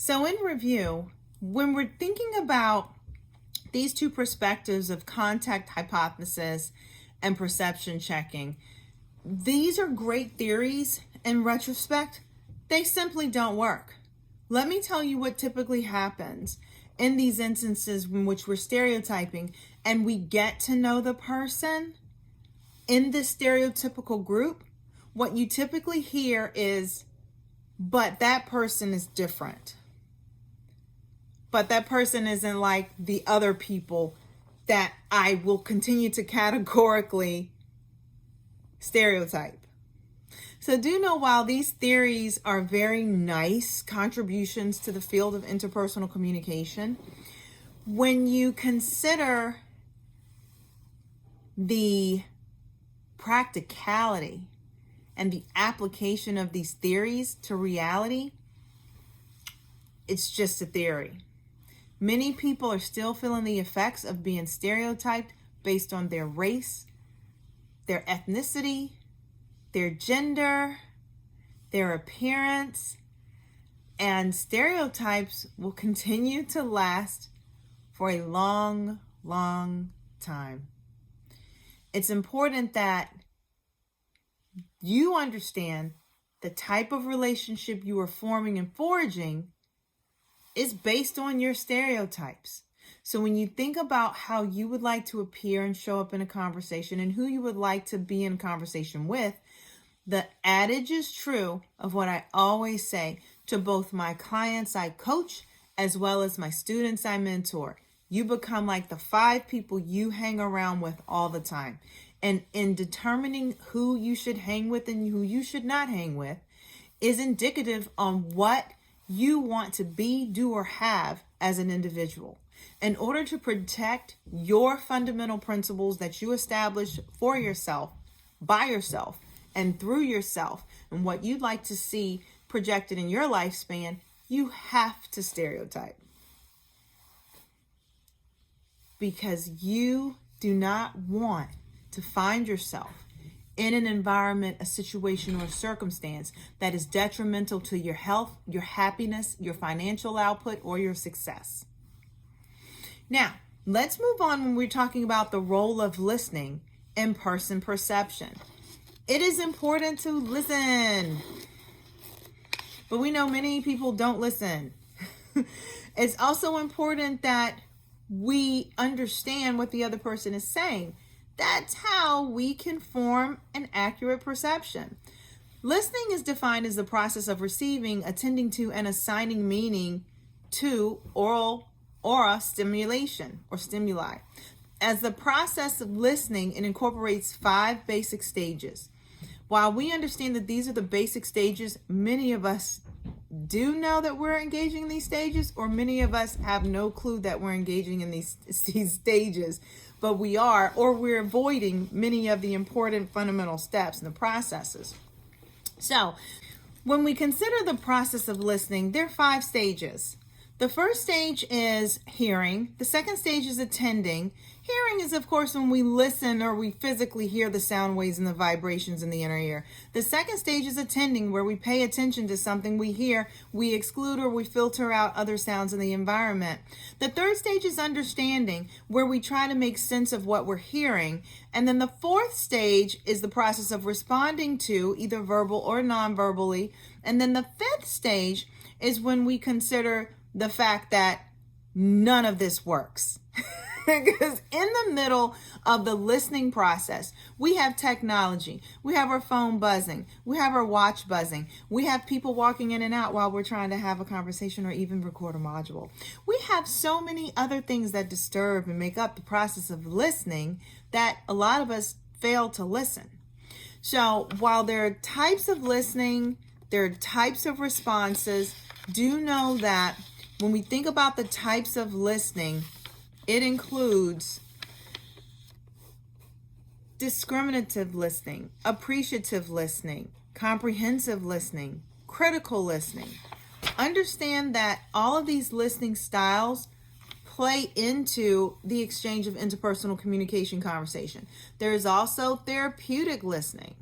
So in review, when we're thinking about these two perspectives of contact hypothesis and perception checking, these are great theories. In retrospect, they simply don't work. Let me tell you what typically happens in these instances in which we're stereotyping and we get to know the person in this stereotypical group. What you typically hear is, but that person is different. But that person isn't like the other people that I will continue to categorically stereotype. So do know, while these theories are very nice contributions to the field of interpersonal communication, when you consider the practicality and the application of these theories to reality, it's just a theory. Many people are still feeling the effects of being stereotyped based on their race, their ethnicity, their gender, their appearance, and stereotypes will continue to last for a long, long time. It's important that you understand the type of relationship you are forming and forging is based on your stereotypes. So when you think about how you would like to appear and show up in a conversation and who you would like to be in conversation with, the adage is true of what I always say to both my clients I coach as well as my students I mentor. You become like the 5 people you hang around with all the time. And in determining who you should hang with and who you should not hang with is indicative on what you want to be, do, or have as an individual. In order to protect your fundamental principles that you establish for yourself, by yourself, and through yourself, and what you'd like to see projected in your lifespan, you have to stereotype. Because you do not want to find yourself in an environment, a situation, or a circumstance that is detrimental to your health, your happiness, your financial output, or your success. Now, let's move on when we're talking about the role of listening in person perception. It is important to listen, but we know many people don't listen. It's also important that we understand what the other person is saying. That's how we can form an accurate perception. Listening is defined as the process of receiving, attending to, and assigning meaning to aura stimulation or stimuli. As the process of listening, it incorporates 5 basic stages. While we understand that these are the basic stages, many of us do know that we're engaging in these stages, or many of us have no clue that we're engaging in these stages, but we are, or we're avoiding many of the important fundamental steps and the processes. So when we consider the process of listening, there are 5 stages. The first stage is hearing. The second stage is attending. Hearing is, of course, when we listen or we physically hear the sound waves and the vibrations in the inner ear. The second stage is attending, where we pay attention to something we hear, we exclude or we filter out other sounds in the environment. The third stage is understanding, where we try to make sense of what we're hearing. And then the fourth stage is the process of responding to, either verbal or non-verbally. And then the fifth stage is when we consider the fact that none of this works. Because in the middle of the listening process, we have technology, we have our phone buzzing, we have our watch buzzing, we have people walking in and out while we're trying to have a conversation or even record a module. We have so many other things that disturb and make up the process of listening that a lot of us fail to listen. So while there are types of listening, there are types of responses, do know that when we think about the types of listening, it includes discriminative listening, appreciative listening, comprehensive listening, critical listening. Understand that all of these listening styles play into the exchange of interpersonal communication conversation. There is also therapeutic listening.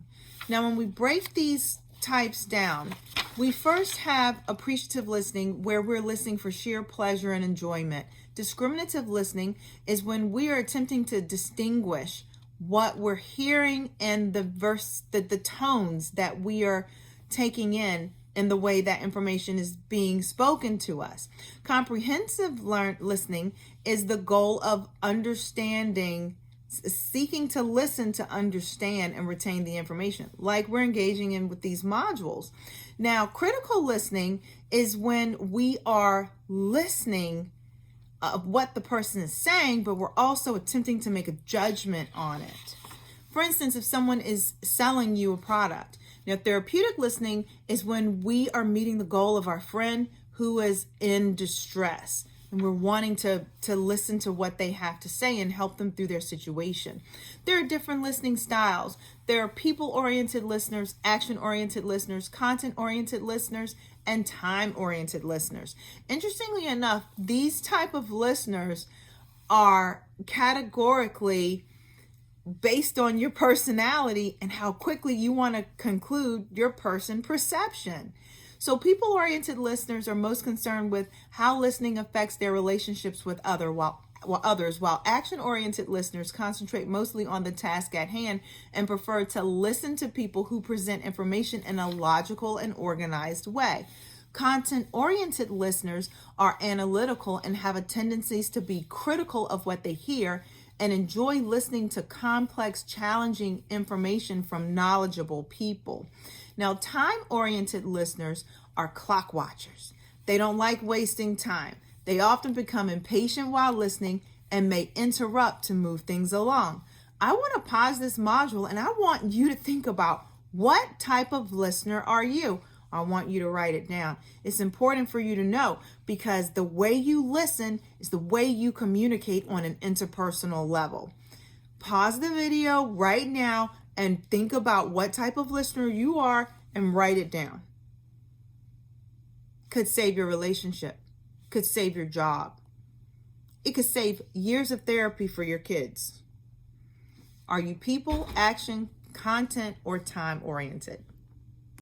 Now, when we break these types down, We first have appreciative listening, where we're listening for sheer pleasure and enjoyment. Discriminative listening is when we are attempting to distinguish what we're hearing and the tones that we are taking in the way that information is being spoken to us. Comprehensive listening is the goal of understanding, seeking to listen to understand and retain the information, like we're engaging in with these modules. Now, critical listening is when we are listening of what the person is saying, but we're also attempting to make a judgment on it. For instance, if someone is selling you a product. Now, therapeutic listening is when we are meeting the goal of our friend who is in distress, and we're wanting to listen to what they have to say and help them through their situation. There are different listening styles. There are people-oriented listeners, action-oriented listeners, content-oriented listeners, and time-oriented listeners. Interestingly enough, these type of listeners are categorically based on your personality and how quickly you want to conclude your person perception. So people-oriented listeners are most concerned with how listening affects their relationships with others, while action-oriented listeners concentrate mostly on the task at hand and prefer to listen to people who present information in a logical and organized way. Content-oriented listeners are analytical and have a tendency to be critical of what they hear and enjoy listening to complex, challenging information from knowledgeable people. Now, time-oriented listeners are clock watchers. They don't like wasting time. They often become impatient while listening and may interrupt to move things along. I want to pause this module and I want you to think about, what type of listener are you? I want you to write it down. It's important for you to know, because the way you listen is the way you communicate on an interpersonal level. Pause the video right now and think about what type of listener you are and write it down. Could save your relationship, could save your job. It could save years of therapy for your kids. Are you people, action, content, or time oriented?